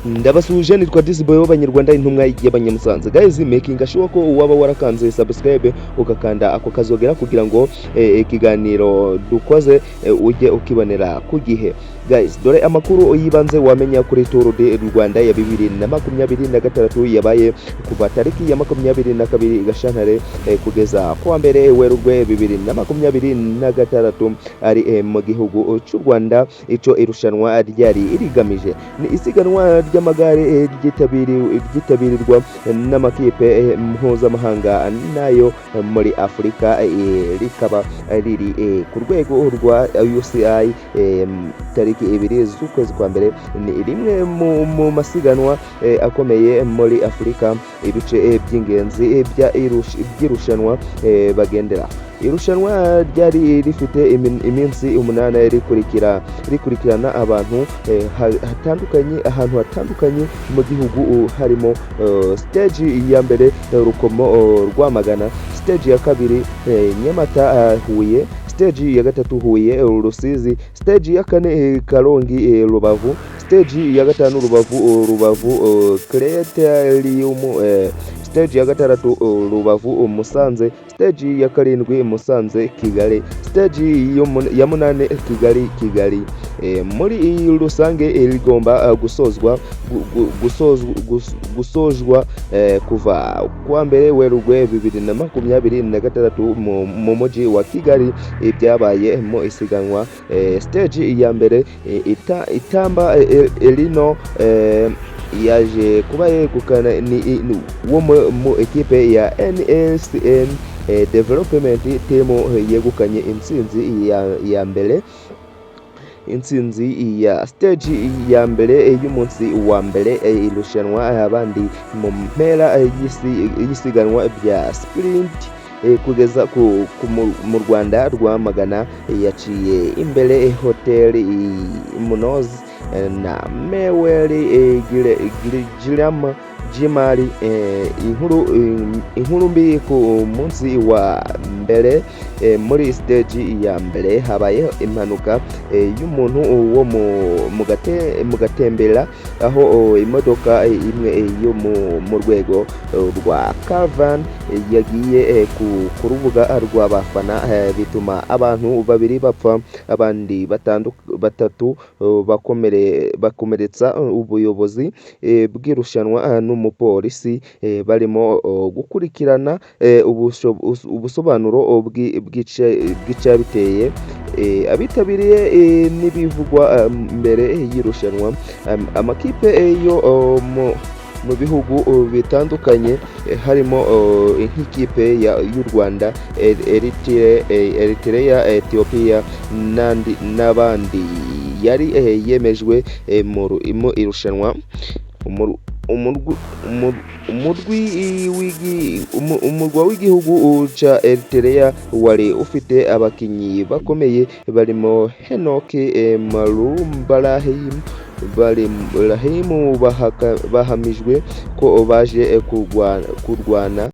Ndabasuje nitwa Disboy w'Abanyarwanda intumwa y'Abanyamusanze. Guys, making sure ko waba warakanze subscribe ukakanda ako kazogera kugira ngo ikiganiro dukoze ujye ukibonera ku gihe. Guys, dore amakuru yibanze wamenya kuri Tour de Rwanda ya 2026 yabaye kuva tariki ya 22 Gashyantare kugeza kuwa mbere Werurwe 2026 ari mu gihugu cy'u Rwanda. Ico irushanwa ryari irigamije ni isiganwa ry'amagare ryitabirwa n'amakipe mpuzamahanga nayo muri Afurika, rikaba riri ku rwego rwa UCI tariki 2 z'ukwezi kwa mbere. Ni rimwe mu masiganwa akomeye muri Afurika. Ibice by'ingenzi by'irushanwa bagendera. Irushanwa ryari rifite iminsi 8 rikurikirana ahantu hatandukanye mu gihugu, harimo stage ya mbere Rukomo Rwamagana, stage ya kabiri Nyamata Huye, stage ya gatatu Huye Rusizi, stage ya kane Karongi Rubavu, stage ya gatanu Rubavu Creatorium, stage ya gatandatu Rubavu Musanze, stage ya karindwi Musanze Kigali, stage ya munane Kigali. Muri rusange rigomba gusozwa kuva kuwa mbere Werurwe 2026 mu mujyi wa Kigali. Ibyabaye mu isiganwa stage ya mbere itamba Elino yaje kuba yegukana wo mu ekipe ya NSN Development Team yegukanye intsinzi ya stage ya mbere y'umunsi wa mbere. Irushanwa abandi mu mpera y'isiganwa bya sprint kugeza mu Rwanda Rwamagana yaciye imbere Hotel Munoz na Meweli Girama Jimari. Inkuru mbi ku munsi wa mbere muri stage ya mbere habaye impanuka y'umuntu wo mu gatembera, aho imodoka imwe yo mu rwego rwa Caravan yagiye ku rubuga rw'abafana, bituma abantu babiri bapfa, abandi batatu bakomeretsa. Ubuyobozi bw'irushanwa n'umupolisi barimo gukurikirana ubusobanuro bw'icyabiteye. Abitabiriye n'ibivugwa mbere y'irushanwa. Amakipe yo mu bihugu bitandukanye harimo nk'ikipe y'u Rwanda, Eritrea, Ethiopia n'abandi yari yemejwe mu irushanwa. Umurwa w'igihugu ca Eritrea wari ufite abakinyi bakomeye barimo Henoki Barahimu bahamijwe ko baje kurwana